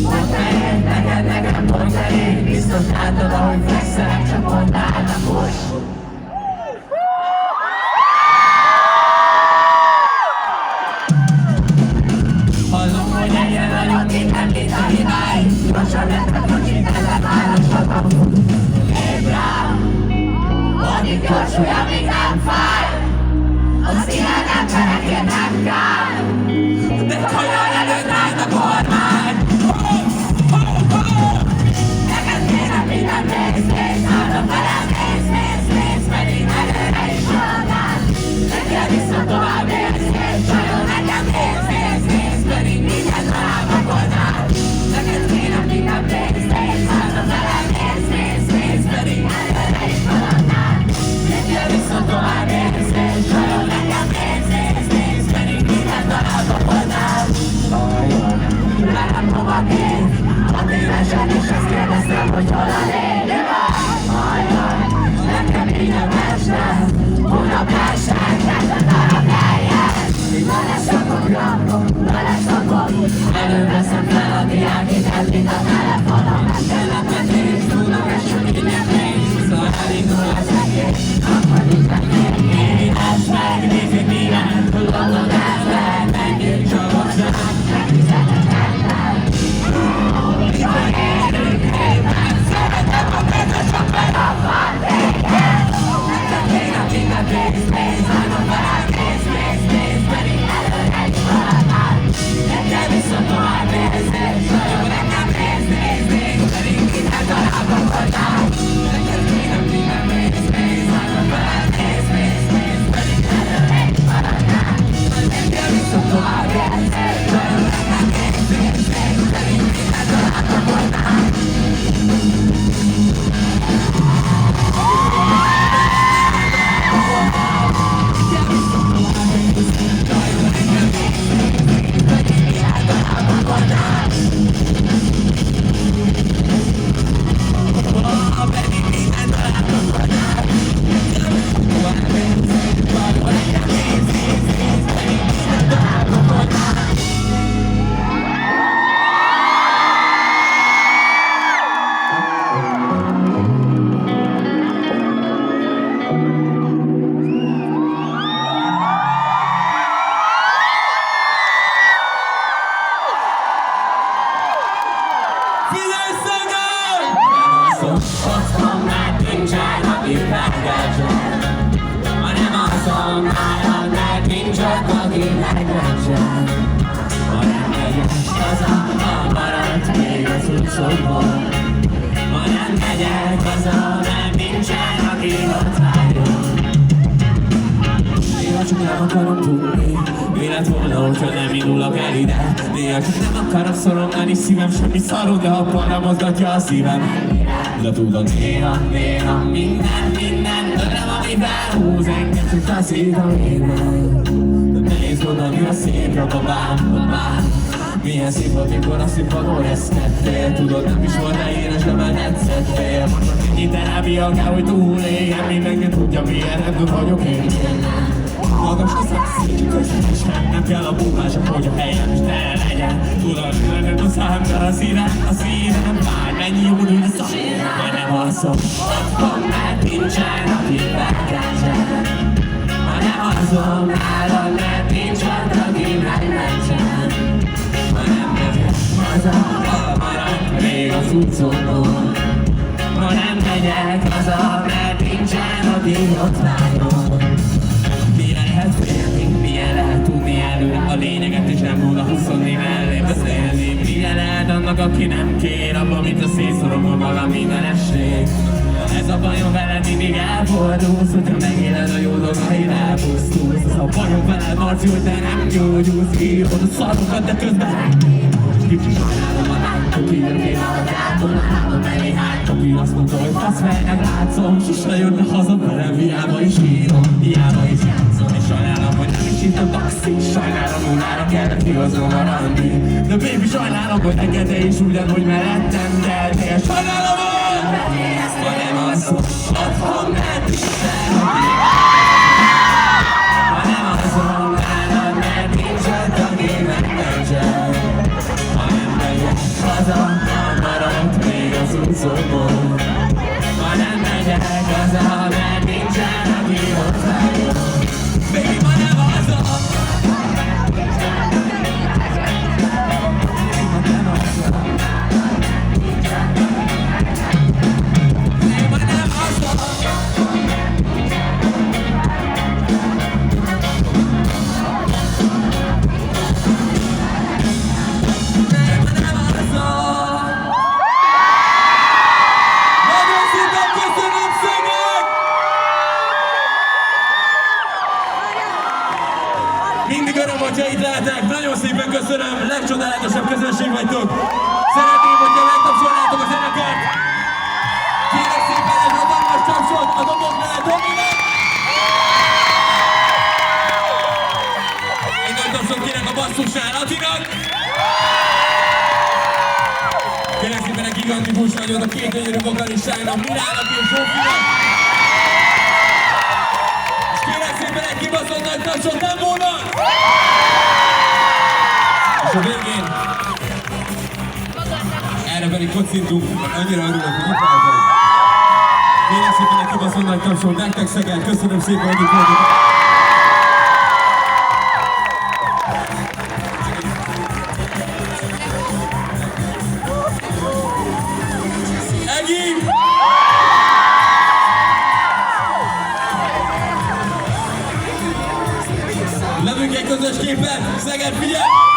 Mondd el neked, nekem mondd elég. Biztos látod, ahogy fekszelek, csak mondd állapos. Hallom, hogy egyre nagyon minden itt a hibáim. Lassan lett a kocsit, ellevállosodom. Lépj rám, addig gyorsulj, amíg nem fáj. A szíved emberekért nem kell. De hogyan előtt rád a kormány. Neked kéne minden mész, állom velem mész, pedig előre is haladnál. Neked viszont tovább élsz, csajon nekem mész, pedig minden találva voltál. Neked kéne minden mész, állom velem mész, pedig előre is haladnál. Neked viszont tovább élsz, csajon nekem mész, pedig minden találva voltál. Velem hova kész, 6 évesen is azt kérdeztem, hogy hol a légy. Ajaj, nekem így nem esne, Budapesten kezdett arra helyen. Vele szakok, előbb veszem fel a diákéket, mint a telefonom. Telepedés, tudok és csak ingyen pénz, szóval elindul az egész, akkor minden még. Én ezt megnézik minden, tudod ezzel, menjünk csak hozzá. Megfizetek ezzel. Jaj, érünk éppen, szeretem a pénzet, csak meg akar téged. Neked kéne minden pénz, állom velem mész, pedig előre is haladnál. Neked viszont tovább mész, nagyon nekem mész, pedig minden találva voltál. Neked kéne minden pénz, állom velem mész, pedig előre is haladnál. Neked viszont tovább mész, nagyon nekem mész, pedig minden találva voltál. Otthon mert nincsen, aki meglegyen. Hanem azon nálad, mert nincs ott, aki meglegyen. Ha nem megyek haza, ha maradt még az utcokból. Ha nem megyek haza, mert nincsen, aki ott várjon. Néha csak nem akarom tudni, mi lett volna, hogyha nem indulok el ide. Néha csak nem akarok szorongani, szívem semmi szarod, de akkor mozgatja a szívem. De tudod, néha minden öröm, ami felhúz engem, csak taszít a végben. De nehéz gondolni a szépre, babám. Milyen szép volt, mikor a színpadon reszkedtél. Tudod, nem is volt leíres, de már tetszettél. Most csak ennyi terápia kell, hogy túléljen. Mindenki tudja, milyen rendben vagyok én. Magas a szexi, közösen nem kell a bukás, hogy a helyem is te legyen. Tudod, nem a szám, de a szívem bármennyi jó lesz a de nem alszom otthon, mert nincsen, aki meglegyen. Ha nem alszom nálad, mert nincs ott, aki meglegyen. Ha nem megyek haza, ha marad még az utcokból. Ha nem megyek haza, mert nincsen, aki ott várjon. Milyen lehet tudni előre a lényeget, és nem róla 24 mellé beszélni. Milyen lehet annak, aki nem kér abba, mint a szétszorogol valami menesség. Ez a bajom veled mindig elfordulsz, hogyha megéled a jó dolgaid elpusztulsz. Ez a bajom veled, Marci, hogy te nem gyógyulsz. Írod a szarokat, de közben kicsit sajnálom a látok, írok én a gátolállom elé hátok. Ki azt mondta, hogy fasz fel, nem látszom. Sose jönne haza velem, hiába is írom, hiába is játszom. És sajnálom, hogy nem is itt a taxi. Sajnálom, unára kellett igazol maradni. De baby, sajnálom, hogy neked te is ugyanúgy mellettem deltél. Sajnálom, hogy ezt ma nem alszom otthon, mert Isten, ha nem alszom nálad, mert nincs ott, aki meglegyen. legkedvesebb közönség vagytok! Szeretném, hogyha megtapsolnátok a zenekart! Kérlek szépen egy hatalmas tapsot a dobok mellett Dominak! Egy nagy tapsot kérek a basszusnál Atinak! Kérlek szépen egy gigantikus nagyot a két gyönyörű vokalistának, Mirának és Zsófinak! És kérlek szépen egy kibaszott nagy tapsot Dambónak! És a végén erre pedig kocintunk, mert annyira örülök, hogy itt álltok. Kérlek szépen egy kibaszott nagy tapsot nektek Szeged, köszönöm szépen, hogy itt voltatok. Egi! Levünk egy közös képet, Szeged, figyelj!